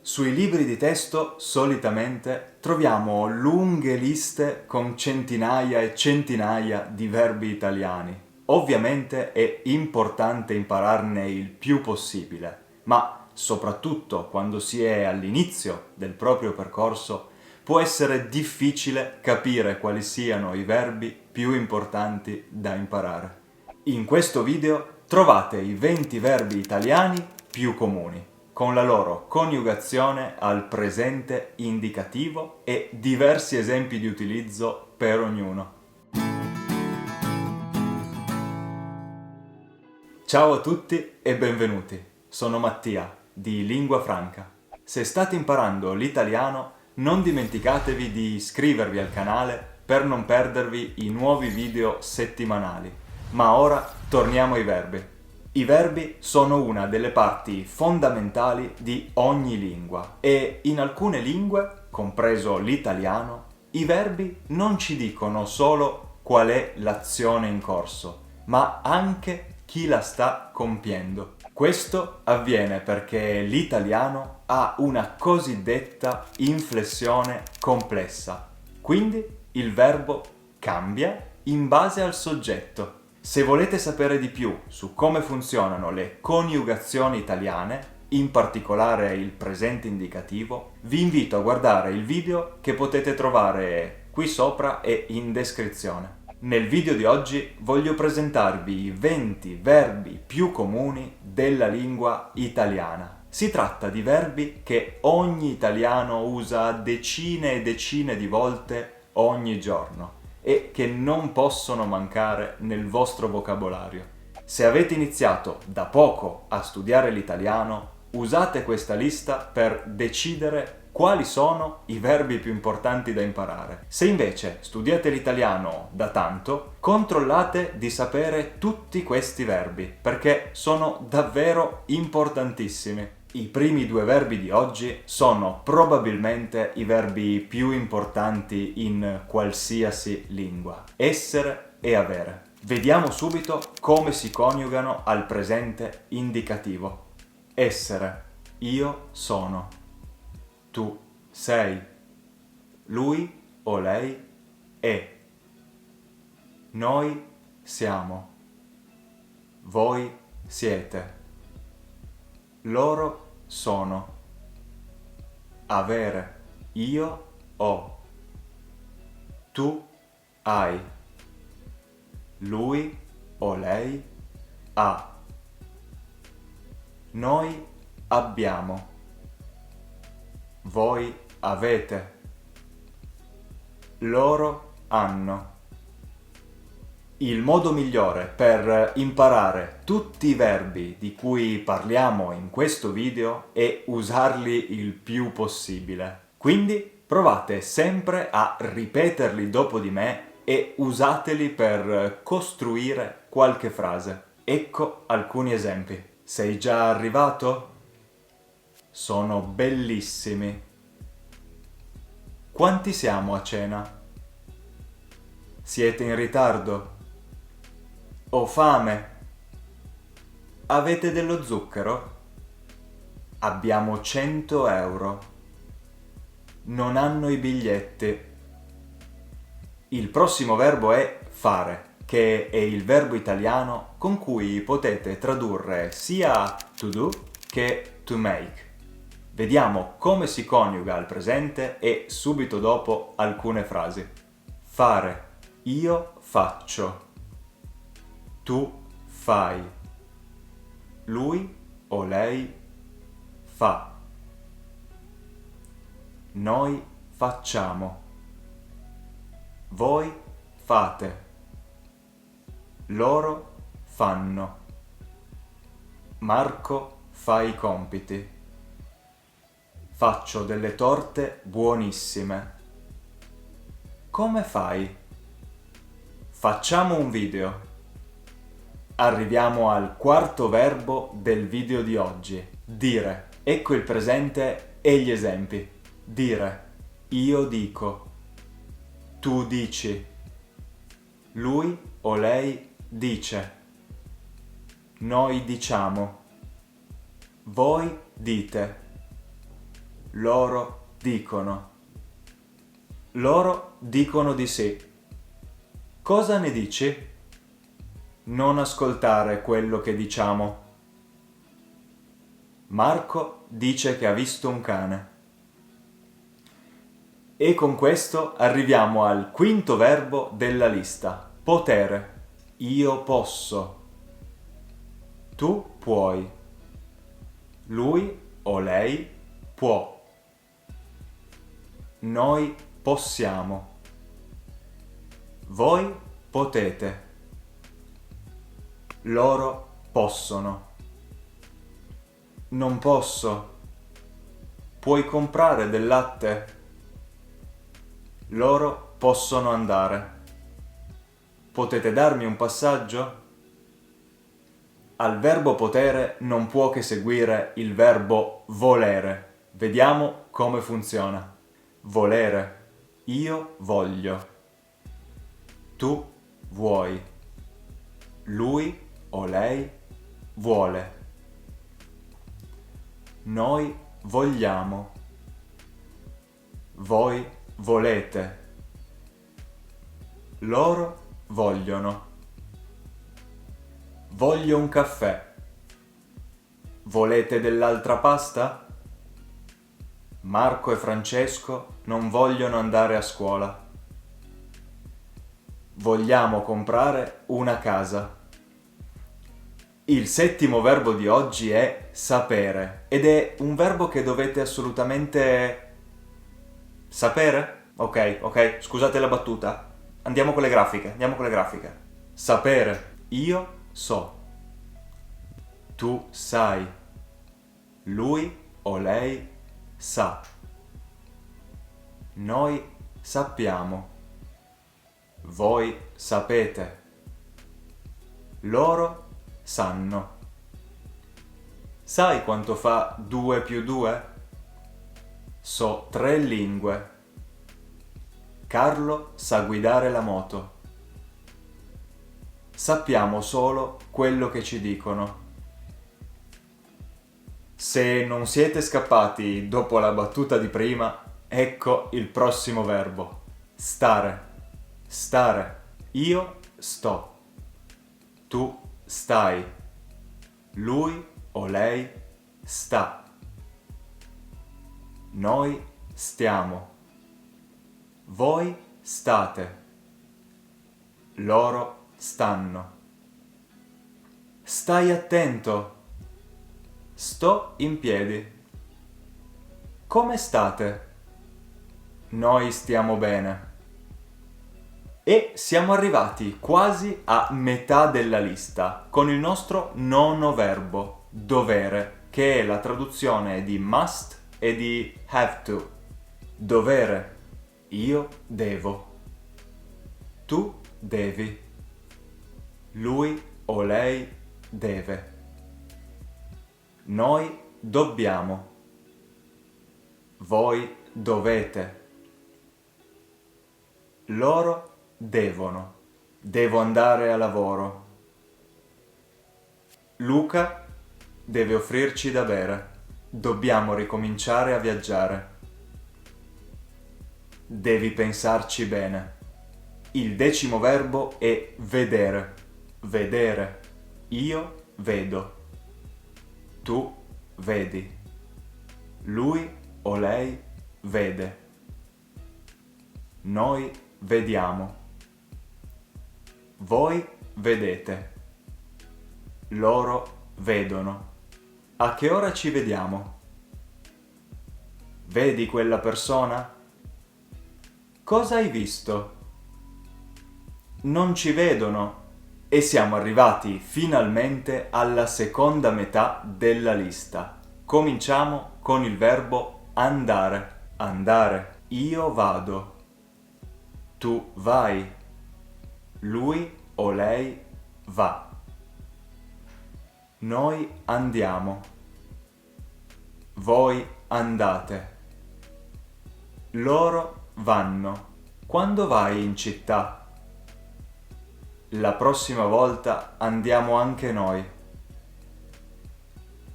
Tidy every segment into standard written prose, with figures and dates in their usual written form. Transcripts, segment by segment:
Sui libri di testo solitamente troviamo lunghe liste con centinaia e centinaia di verbi italiani. Ovviamente è importante impararne il più possibile, ma soprattutto quando si è all'inizio del proprio percorso può essere difficile capire quali siano i verbi più importanti da imparare. In questo video trovate i 20 verbi italiani più comuni, con la loro coniugazione al presente indicativo e diversi esempi di utilizzo per ognuno. Ciao a tutti e benvenuti, sono Mattia di Lingua Franca. Se state imparando l'italiano, non dimenticatevi di iscrivervi al canale per non perdervi i nuovi video settimanali. Ma ora torniamo ai verbi. I verbi sono una delle parti fondamentali di ogni lingua e in alcune lingue, compreso l'italiano, i verbi non ci dicono solo qual è l'azione in corso, ma anche chi la sta compiendo. Questo avviene perché l'italiano ha una cosiddetta inflessione complessa, quindi il verbo cambia in base al soggetto. Se volete sapere di più su come funzionano le coniugazioni italiane, in particolare il presente indicativo, vi invito a guardare il video che potete trovare qui sopra e in descrizione. Nel video di oggi voglio presentarvi i 20 verbi più comuni della lingua italiana. Si tratta di verbi che ogni italiano usa decine e decine di volte ogni giorno e che non possono mancare nel vostro vocabolario. Se avete iniziato da poco a studiare l'italiano, usate questa lista per decidere quali sono i verbi più importanti da imparare. Se invece studiate l'italiano da tanto, controllate di sapere tutti questi verbi, perché sono davvero importantissimi. I primi due verbi di oggi sono probabilmente i verbi più importanti in qualsiasi lingua: essere e avere. Vediamo subito come si coniugano al presente indicativo. Essere: io sono, tu sei, lui o lei è, noi siamo, voi siete, loro sono, avere: io ho, tu hai, lui o lei ha, noi abbiamo, voi avete, loro hanno. Il modo migliore per imparare tutti i verbi di cui parliamo in questo video è usarli il più possibile. Quindi provate sempre a ripeterli dopo di me e usateli per costruire qualche frase. Ecco alcuni esempi. Sei già arrivato? Sono bellissimi. Quanti siamo a cena? Siete in ritardo? Ho fame. Avete dello zucchero? Abbiamo 100 euro. Non hanno i biglietti. Il prossimo verbo è fare, che è il verbo italiano con cui potete tradurre sia to do che to make. Vediamo come si coniuga al presente e subito dopo alcune frasi. Fare: io faccio, tu fai, lui o lei fa, noi facciamo, voi fate, loro fanno, Marco fa i compiti, faccio delle torte buonissime. Come fai? Facciamo un video. Arriviamo al quarto verbo del video di oggi: dire. Ecco il presente e gli esempi. Dire: io dico, tu dici, lui o lei dice, noi diciamo, voi dite, Loro dicono. Loro dicono di sì. Cosa ne dici? Non ascoltare quello che diciamo. Marco dice che ha visto un cane. E con questo arriviamo al quinto verbo della lista. Potere. Io posso. Tu puoi. Lui o lei può. Noi possiamo. Voi potete. Loro possono. Non posso. Puoi comprare del latte? Loro possono andare. Potete darmi un passaggio? Al verbo potere non può che seguire il verbo volere. Vediamo come funziona. Volere. Io voglio. Tu vuoi. Lui o lei vuole. Noi vogliamo. Voi volete. Loro vogliono. Voglio un caffè. Volete dell'altra pasta? Marco e Francesco non vogliono andare a scuola. Vogliamo comprare una casa. Il settimo verbo di oggi è sapere ed è un verbo che dovete assolutamente sapere? Ok, scusate la battuta. Andiamo con le grafiche. Sapere. Io so. Tu sai. Lui o lei sa. Noi sappiamo. Voi sapete. Loro sanno. Sai quanto fa 2 più 2? So 3 lingue. Carlo sa guidare la moto. Sappiamo solo quello che ci dicono. Se non siete scappati dopo la battuta di prima, ecco il prossimo verbo. Stare. Stare. Io sto. Tu stai. Lui o lei sta. Noi stiamo. Voi state. Loro stanno. Stai attento. Sto in piedi. Come state? Noi stiamo bene. E siamo arrivati quasi a metà della lista con il nostro nono verbo, dovere, che è la traduzione di must e di have to. Dovere. Io devo. Tu devi. Lui o lei deve. Noi dobbiamo. Voi dovete. Loro devono. Devo andare a lavoro. Luca deve offrirci da bere. Dobbiamo ricominciare a viaggiare. Devi pensarci bene. Il decimo verbo è vedere. Vedere. Io vedo. Tu vedi. Lui o lei vede. Noi vediamo. Voi vedete. Loro vedono. A che ora ci vediamo? Vedi quella persona? Cosa hai visto? Non ci vedono. E siamo arrivati finalmente alla seconda metà della lista. Cominciamo con il verbo andare. Andare. Io vado. Tu vai. Lui o lei va. Noi andiamo. Voi andate. Loro vanno. Quando vai in città? La prossima volta andiamo anche noi.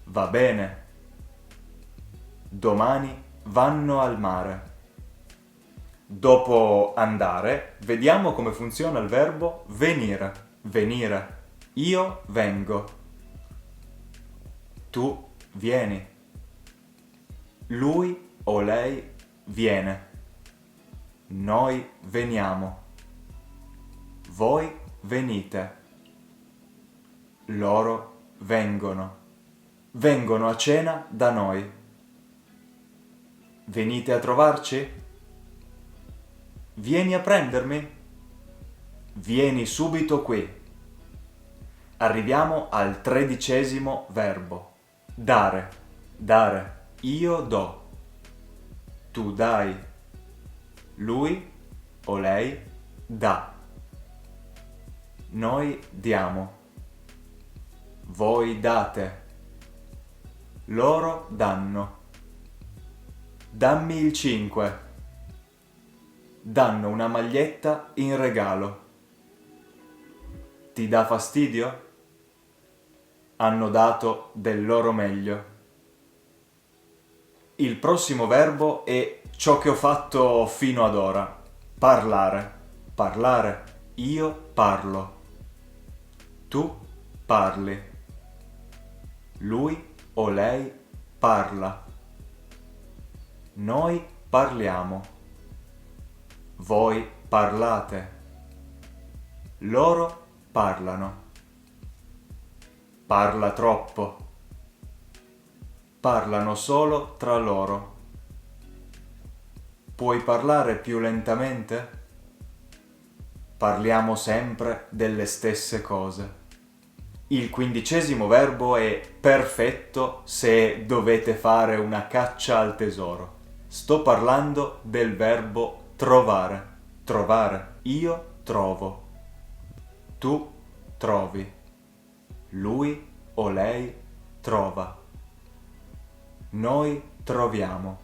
Va bene. Domani vanno al mare. Dopo andare, vediamo come funziona il verbo venire. Venire. Io vengo. Tu vieni. Lui o lei viene. Noi veniamo. Voi venite. Loro vengono. Vengono a cena da noi. Venite a trovarci? Vieni a prendermi? Vieni subito qui. Arriviamo al 13° verbo. Dare. Dare. Io do. Tu dai. Lui o lei dà. Noi diamo. Voi date. Loro danno. Dammi il 5. Danno una maglietta in regalo. Ti dà fastidio? Hanno dato del loro meglio. Il prossimo verbo è ciò che ho fatto fino ad ora. Parlare. Parlare. Io parlo. Tu parli. Lui o lei parla. Noi parliamo. Voi parlate. Loro parlano. Parla troppo. Parlano solo tra loro. Puoi parlare più lentamente? Parliamo sempre delle stesse cose. Il 15° verbo è perfetto se dovete fare una caccia al tesoro. Sto parlando del verbo trovare. Trovare. Io trovo. Tu trovi. Lui o lei trova. Noi troviamo.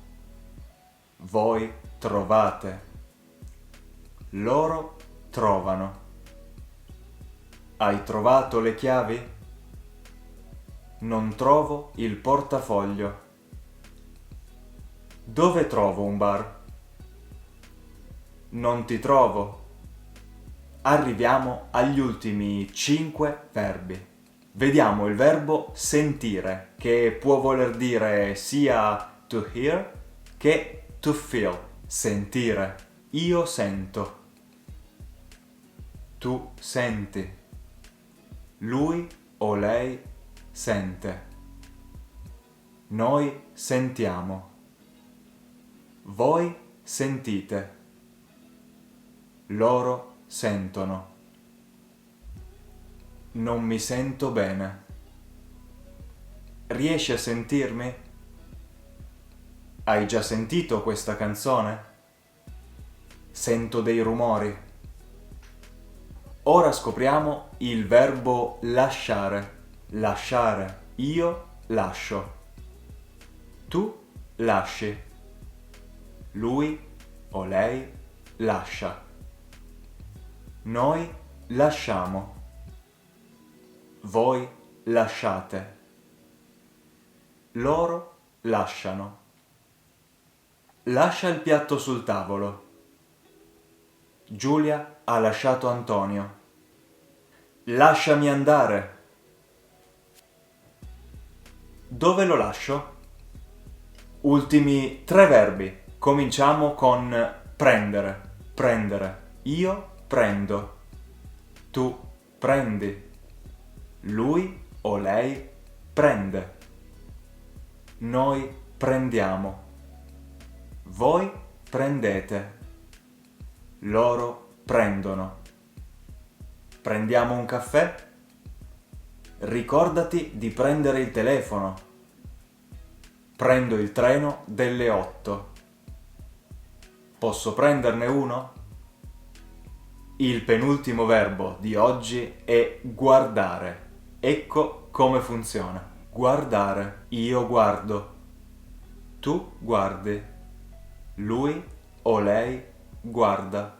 Voi trovate. Loro trovano. Hai trovato le chiavi? Non trovo il portafoglio. Dove trovo un bar? Non ti trovo. Arriviamo agli ultimi 5 verbi. Vediamo il verbo sentire, che può voler dire sia to hear che to feel. Sentire. Io sento. Tu senti. Lui o lei sente. Noi sentiamo. Voi sentite. Loro sentono. Non mi sento bene. Riesci a sentirmi? Hai già sentito questa canzone? Sento dei rumori. Ora scopriamo il verbo lasciare. Lasciare. Io lascio. Tu lasci. Lui o lei lascia. Noi lasciamo. Voi lasciate. Loro lasciano. Lascia il piatto sul tavolo. Giulia ha lasciato Antonio. Lasciami andare. Dove lo lascio? Ultimi 3 verbi. Cominciamo con prendere. Prendere. Io prendo. Tu prendi. Lui o lei prende. Noi prendiamo. Voi prendete. Loro prendono. Prendiamo un caffè? Ricordati di prendere il telefono. Prendo il treno delle 8. Posso prenderne uno? Il penultimo verbo di oggi è guardare. Ecco come funziona. Guardare. Io guardo. Tu guardi. Lui o lei guarda.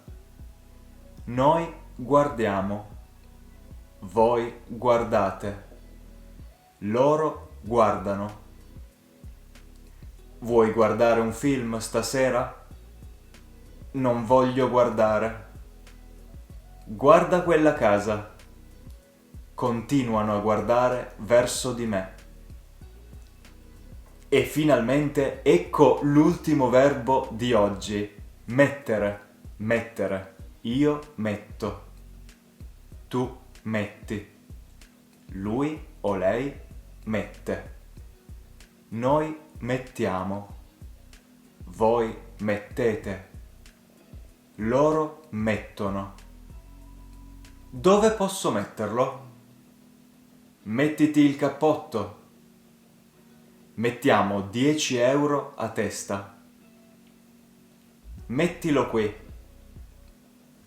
Noi guardiamo. Voi guardate. Loro guardano. Vuoi guardare un film stasera? Non voglio guardare. Guarda quella casa. Continuano a guardare verso di me. E finalmente ecco l'ultimo verbo di oggi. Mettere, mettere. Io metto. Tu metti. Lui o lei mette. Noi mettiamo. Voi mettete. Loro mettono. Dove posso metterlo? Mettiti il cappotto. Mettiamo 10 euro a testa. Mettilo qui.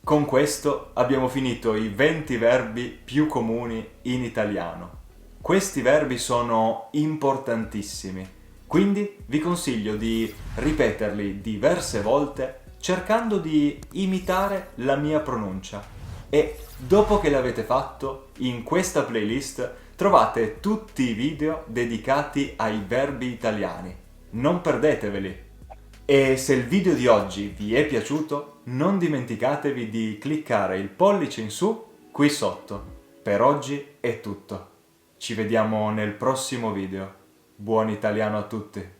Con questo abbiamo finito i 20 verbi più comuni in italiano. Questi verbi sono importantissimi, quindi vi consiglio di ripeterli diverse volte cercando di imitare la mia pronuncia. E dopo che l'avete fatto, in questa playlist trovate tutti i video dedicati ai verbi italiani. Non perdeteveli! E se il video di oggi vi è piaciuto, non dimenticatevi di cliccare il pollice in su qui sotto. Per oggi è tutto. Ci vediamo nel prossimo video. Buon italiano a tutti!